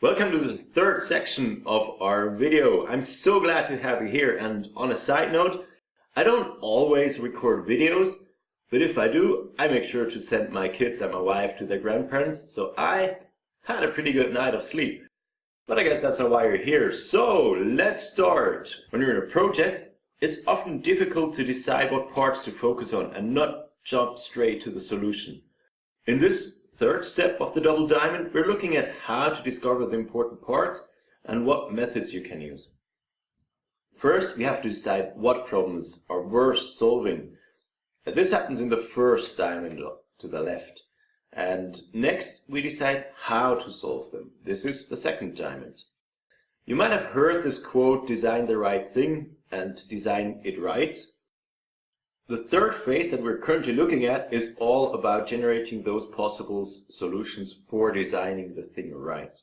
Welcome to the third section of our video. I'm so glad to have you here, and on a side note, I don't always record videos, but if I do, I make sure to send my kids and my wife to their grandparents, so I had a pretty good night of sleep. But I guess that's not why you're here, so let's start. When you're in a project, it's often difficult to decide what parts to focus on and not jump straight to the solution. In this third step of the double diamond, we're looking at how to discover the important parts and what methods you can use. First, we have to decide what problems are worth solving. This happens in the first diamond to the left. And next, we decide how to solve them. This is the second diamond. You might have heard this quote, design the right thing and design it right. The third phase that we're currently looking at is all about generating those possible solutions for designing the thing right.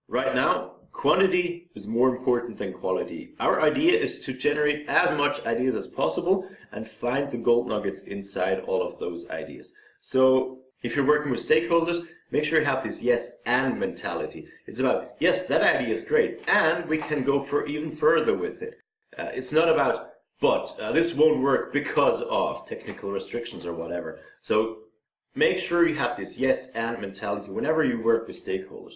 Right now, quantity is more important than quality. Our idea is to generate as much ideas as possible and find the gold nuggets inside all of those ideas. So if you're working with stakeholders, make sure you have this yes and mentality. It's about, yes, that idea is great, and we can go for even further with it. It's not about, but this won't work because of technical restrictions or whatever. So make sure you have this yes and mentality whenever you work with stakeholders.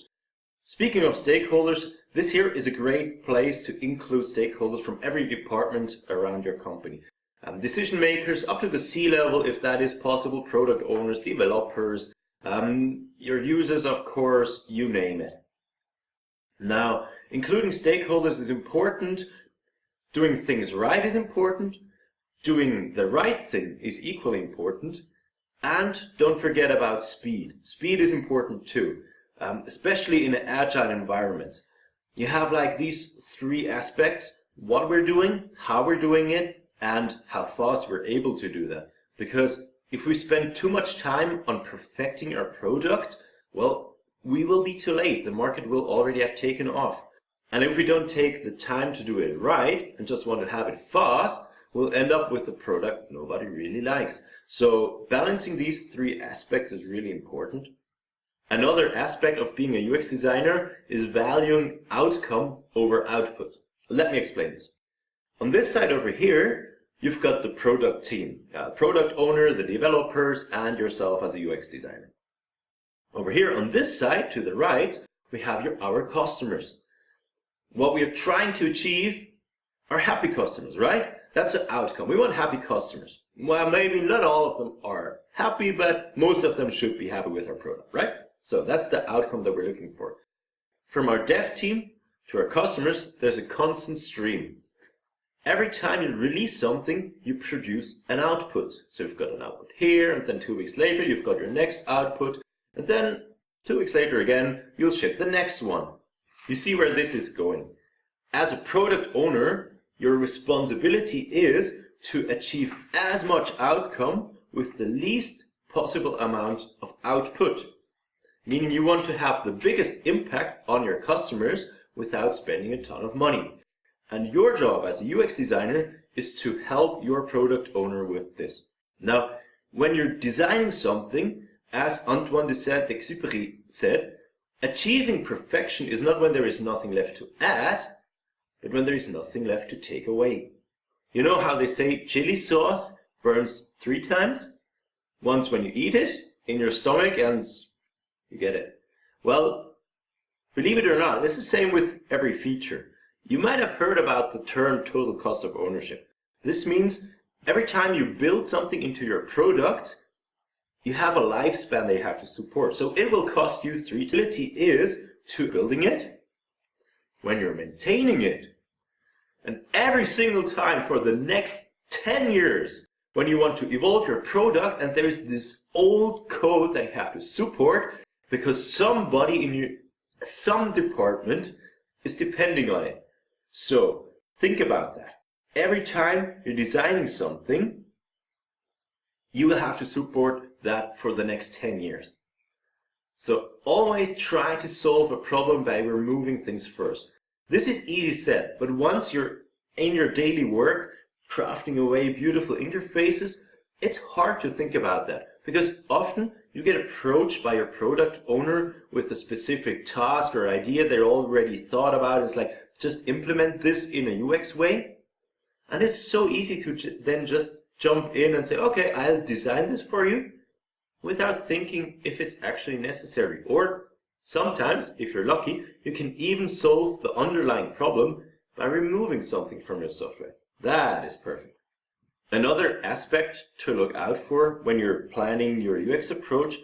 Speaking of stakeholders, this here is a great place to include stakeholders from every department around your company. Decision makers up to the C-level, if that is possible, product owners, developers, your users, of course, you name it. Now, including stakeholders is important. Doing things right is important, doing the right thing is equally important, and don't forget about speed. Speed is important too, especially in an agile environment. You have like these three aspects: what we're doing, how we're doing it, and how fast we're able to do that. Because if we spend too much time on perfecting our product, well, we will be too late. The market will already have taken off. And if we don't take the time to do it right and just want to have it fast, we'll end up with a product nobody really likes. So balancing these three aspects is really important. Another aspect of being a UX designer is valuing outcome over output. Let me explain this. On this side over here, you've got the product team, product owner, the developers, and yourself as a UX designer. Over here on this side to the right, we have our customers. What we are trying to achieve are happy customers, right? That's the outcome. We want happy customers. Well, maybe not all of them are happy, but most of them should be happy with our product, right? So that's the outcome that we're looking for. From our dev team to our customers, there's a constant stream. Every time you release something, you produce an output. So you've got an output here, and then 2 weeks later, you've got your next output, and then 2 weeks later again, you'll ship the next one. You see where this is going. As a product owner, your responsibility is to achieve as much outcome with the least possible amount of output. Meaning you want to have the biggest impact on your customers without spending a ton of money. And your job as a UX designer is to help your product owner with this. Now, when you're designing something, as Antoine de Saint-Exupéry said, achieving perfection is not when there is nothing left to add, but when there is nothing left to take away. You know how they say chili sauce burns 3 times? Once when you eat it, in your stomach, and you get it. Well, believe it or not, this is the same with every feature. You might have heard about the term total cost of ownership. This means every time you build something into your product, you have a lifespan that you have to support. So it will cost you 3 times. The utility is to building it, when you're maintaining it, and every single time for the next 10 years when you want to evolve your product and there's this old code that you have to support because somebody in some department is depending on it. So think about that. Every time you're designing something, you will have to support that for the next 10 years. So always try to solve a problem by removing things first. This is easy said, but once you're in your daily work, crafting away beautiful interfaces, it's hard to think about that because often you get approached by your product owner with a specific task or idea they already thought about. It's like, just implement this in a UX way. And it's so easy to then just jump in and say, okay, I'll design this for you without thinking if it's actually necessary. Or sometimes, if you're lucky, you can even solve the underlying problem by removing something from your software. That is perfect. Another aspect to look out for when you're planning your UX approach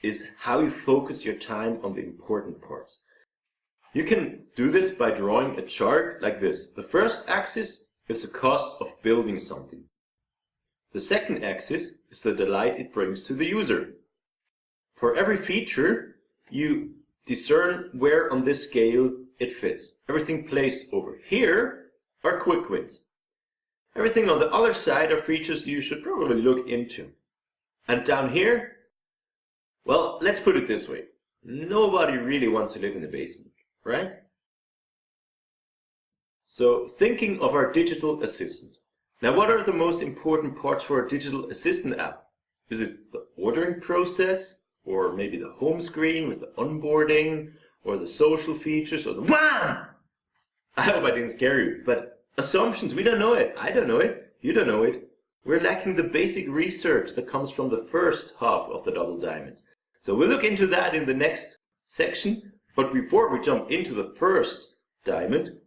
is how you focus your time on the important parts. You can do this by drawing a chart like this. The first axis is the cost of building something. The second axis is the delight it brings to the user. For every feature, you discern where on this scale it fits. Everything placed over here are quick wins. Everything on the other side are features you should probably look into. And down here, well, let's put it this way. Nobody really wants to live in the basement, right? So thinking of our digital assistant. Now, what are the most important parts for a digital assistant app? Is it the ordering process? Or maybe the home screen with the onboarding? Or the social features? Or the WHAM! I hope I didn't scare you, but assumptions, we don't know it. I don't know it. You don't know it. We're lacking the basic research that comes from the first half of the double diamond. So we'll look into that in the next section. But before we jump into the first diamond,